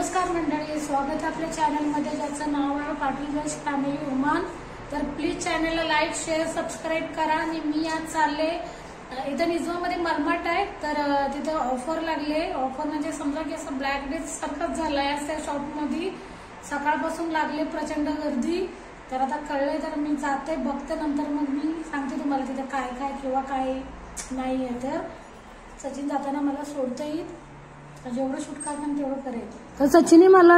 नमस्कार मंडळी, स्वागत आहे आपल्या चॅनलमध्ये ज्याचं नाव आहे पाटील जश फॅमिली वुमन। तर प्लीज चॅनलला लाईक शेअर सबस्क्राईब करा। आणि मी आज चालले इथं निजमामध्ये मलमाट आहे, तर तिथं ऑफर लागले। ऑफर म्हणजे समजा की असं ब्लॅक डे सारखंच झालंय त्या शॉपमध्ये। सकाळपासून लागले प्रचंड गर्दी। तर आता कळलंय तर मी जाते बघते, नंतर मग मी सांगते तुम्हाला तिथं काय काय किंवा काय नाही आहे। तर सचिन जाताना मला सोडता येईल, जेवढं शूट करणार तेवढं करेल। तर सचिनने मला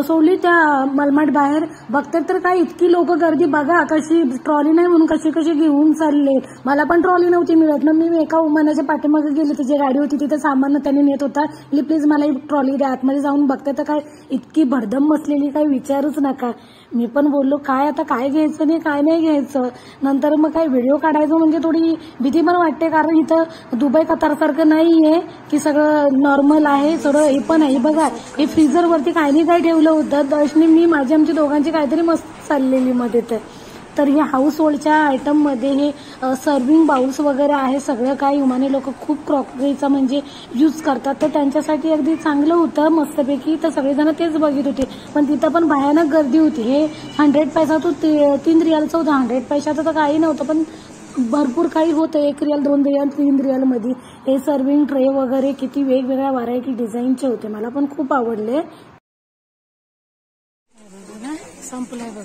सोडली त्या मलमाट बाहेर। बघते तर काय इतकी लोक गर्दी बघा, कशी ट्रॉली नाही म्हणून कशी कशी घेऊन चालले। मला पण ट्रॉली नव्हती मिळत ना, मी एका उमानाच्या पाठीमागे गेली, तिची गाडी होती तिथे सामान त्यांनी नेत होता। प्लीज मला एक ट्रॉली द्या। आतमध्ये जाऊन बघते तर काय इतकी भरदम बसलेली, काय विचारूच नका। मी पण बोललो काय आता काय घ्यायचं नाही काय नाही घ्यायचं। नंतर मग काय व्हिडिओ काढायचं म्हणजे थोडी भीती पण वाटते, कारण इथं दुबई कतारसारखं नाहीये की सगळं नॉर्मल आहे। सगळं हे पण आहे बघा, हे फ्रीजर वरती काही नाही काय ठेवलं होतं। दर्शनी मी माझी आमची दोघांची काहीतरी मस्त चाललेली मध्ये। तर हे हाऊस होल्डच्या आयटम मध्ये हे सर्विंग बाउल्स वगैरे आहे सगळं काही। उमाने लोक खूप क्रॉकरीचा म्हणजे यूज करतात, तर त्यांच्यासाठी अगदी चांगलं होतं मस्तपैकी। तर सगळेजण तेच बघत होते, पण तिथं पण भयानक गर्दी होती। हे 100 पैसा तो 3 रियालचं होतं, 100 पैशाचं तर काही नव्हतं, पण भरपूर काही होतं। 1 रियाल 2 रियाल 3 रियाल मध्ये हे सर्विंग ट्रे वगैरे किती वेगवेगळ्या व्हरायटी डिझाईनचे होते, मला पण खूप आवडले। संपलंय बघ।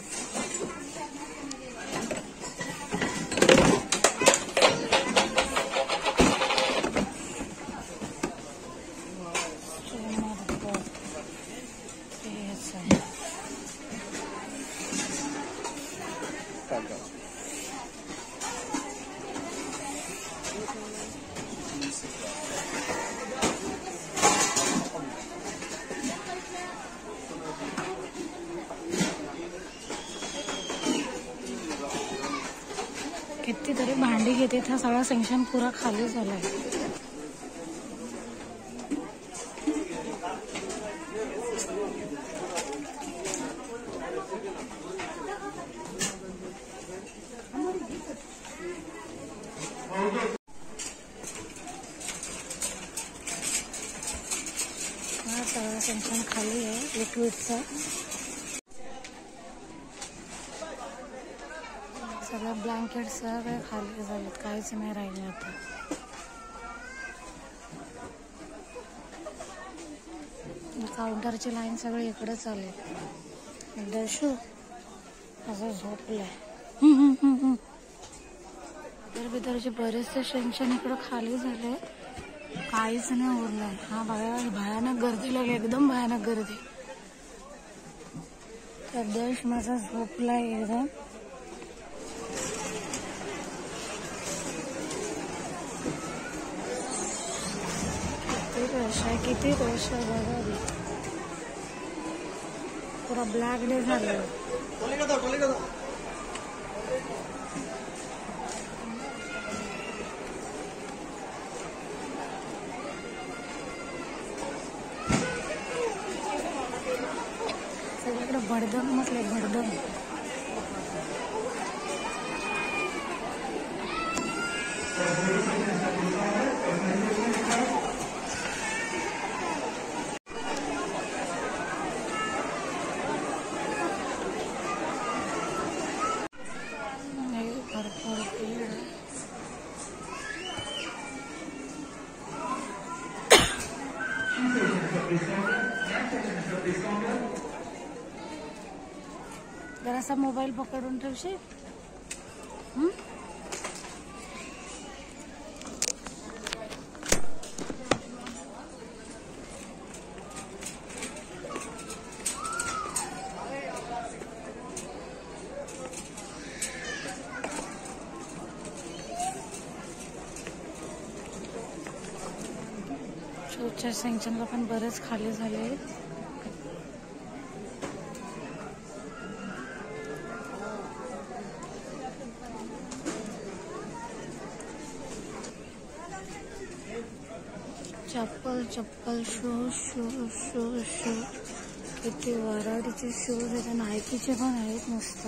कितीतरी भांडी घेते, हा सगळा सेक्शन पुरा खाली झालाय। हा सगळा सेक्शन खाली आहे लिक्विडचा। सगळं ब्लँकेट सगळे खाली झालेत, काहीच नाही राहिले आता। काउंटरची लाईन सगळी इकडेच आली। दर्शू असं झोपलाय। इतर बरेचसे सेक्शन इकडं खाली झाले, काहीच नाही उरलंय। हा बघा भयानक गर्दी लागली, एकदम भयानक गर्दी। तर दर्श माझा झोपलाय एकदम। किती रश आहे बघा, पुरा ब्लॅक डे झालं। सगळीकडे भडदम म्हटलंय, भडदम। जरासा मोबाईल पकडून ठेवशील? शूटच्या सेक्शनला पण बरेच खाली झाले। चप्पल शूज किती व्हरायटीचे शूज आहेत, नायकीचे पण आहेत मस्त।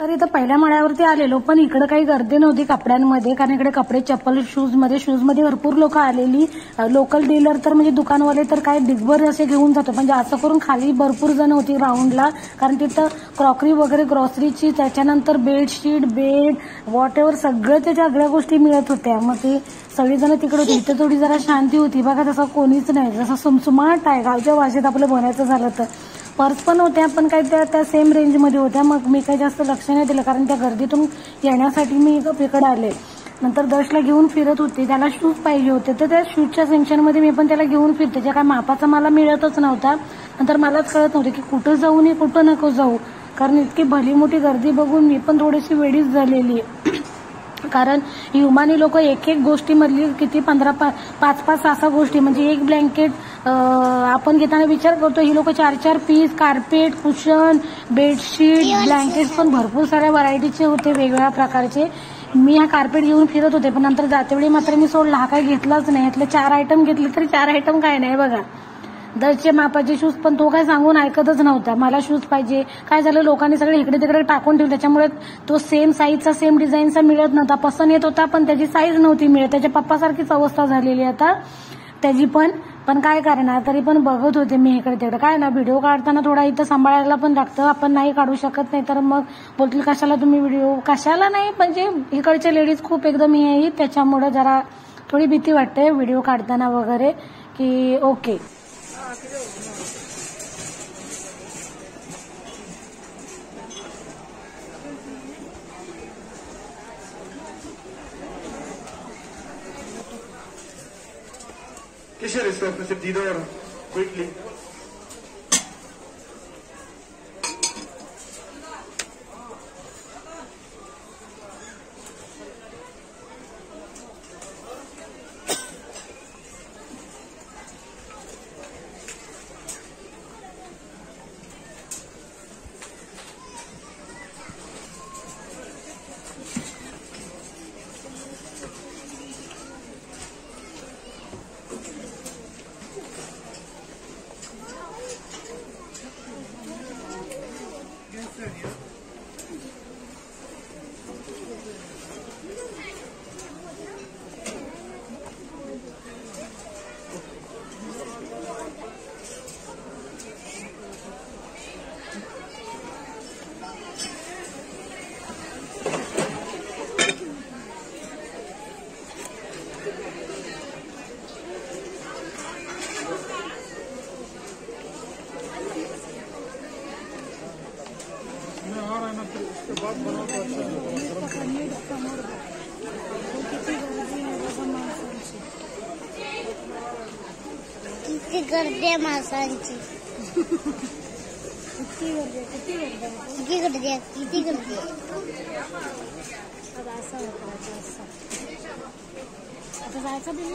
तर इथं पहिल्या माळ्यावरती आलेलो, पण इकडे काही गर्दी नव्हती कपड्यांमध्ये, कारण इकडे कपडे, चप्पल, शूज मध्ये भरपूर लोक आलेली. लोकल डीलर तर म्हणजे दुकानवाले तर काय डिगभर असे घेऊन जातो, म्हणजे असं करून खाली भरपूर जण होती राऊंडला, कारण तिथं क्रॉकरी वगैरे ग्रॉसरीची, त्याच्यानंतर बेडशीट, बेड, वॉट एव्हर सगळ्या सगळ्या गोष्टी मिळत होत्या. मग ते सगळीजण तिकडे होती. इथं थोडी जरा शांती होती बघा, तसं कोणीच नाही, जसं सुमसुमाट आहे गावच्या भाषेत आपलं म्हणायचं झालं तर. पर्स पण होत्या, पण काय त्या सेम रेंजमध्ये होत्या. मग मी काही जास्त लक्ष नाही दिलं, कारण त्या गर्दीतून येण्यासाठी मी इकडे आले. नंतर दर्शला घेऊन फिरत होते, त्याला शूज पाहिजे होते, तर त्या शूजच्या सेक्शनमध्ये मी पण त्याला घेऊन फिरते. ज्या काय मापाचा मला मिळतच नव्हता. नंतर मलाच कळत नव्हते की कुठं जाऊ नये कुठं नको जाऊ, कारण इतकी भली मोठी गर्दी बघून मी पण थोडीशी वेडीच झालेली. कारण युमानी लोक एक गोष्टीमधली किती 5-6 गोष्टी, म्हणजे एक ब्लँकेट आपण घेताना विचार करतो, ही लोक 4-4 piece, carpet, cushion, bedsheet, blanket पण भरपूर साऱ्या व्हरायटीचे होते, वेगवेगळ्या प्रकारचे. मी हा कार्पेट घेऊन फिरत होते, पण नंतर जातेवेळी मात्र मी सोडला, हा काही घेतलाच नाही. यातले 4 आयटम घेतले तरी 4 आयटम काय नाही बघा. दरचे मापाचे शूज, पण तो काय सांगून ऐकतच नव्हता. मला शूज पाहिजे. काय झालं, लोकांनी सगळे इकडे तिकडे टाकून ठेवले, त्याच्यामुळे तो सेम साईजचा, सेम डिझाईनचा मिळत नव्हता. पसंत येत होता, पण त्याची साईज नव्हती मिळत. त्याच्या पप्पासारखीच अवस्था झालेली आता त्याची पण काय करणार. तरी पण बघत होते मी इकडे तिकडे. काय ना, व्हिडिओ काढताना थोडा इथं सांभाळायला पण लागतं, आपण नाही काढू शकत, नाही तर मग बोलतील कशाला तुम्ही व्हिडिओ, कशाला नाही, म्हणजे इकडचे लेडीज खूप एकदम हे आहे, त्याच्यामुळे जरा थोडी भीती वाटते व्हिडिओ काढताना वगैरे, की okay. Quisiera estar perceptidor, quickly. किती गर्दी आहे माणसांची, किती गर्दी आहे. आता जायचं बिल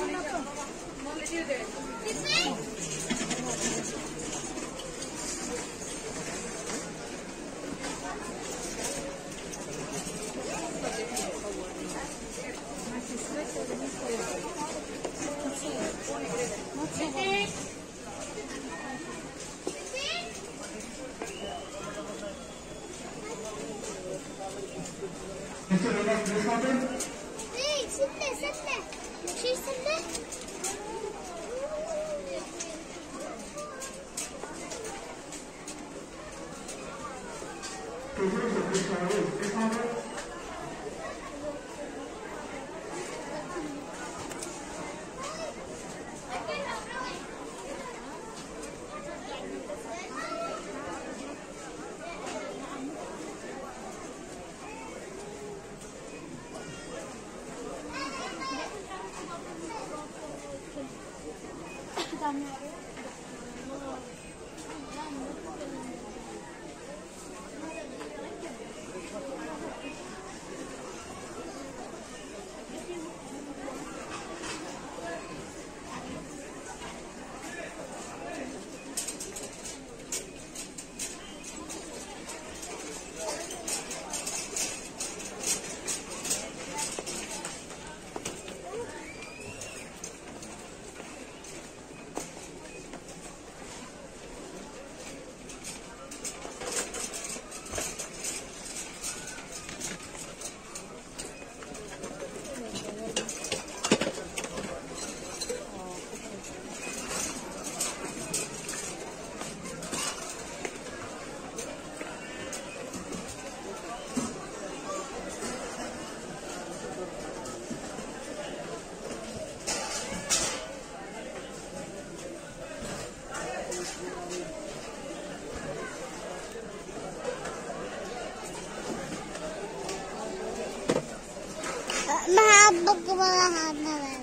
हात बघ मला हात नाही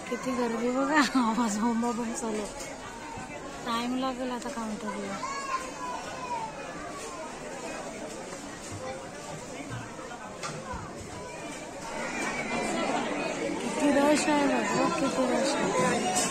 किती गर्दी बघा. आवाज होंबा पण चालू. टाइम लागेल आता काउंटरला. किती रश आहे बघ. किती रश आहे.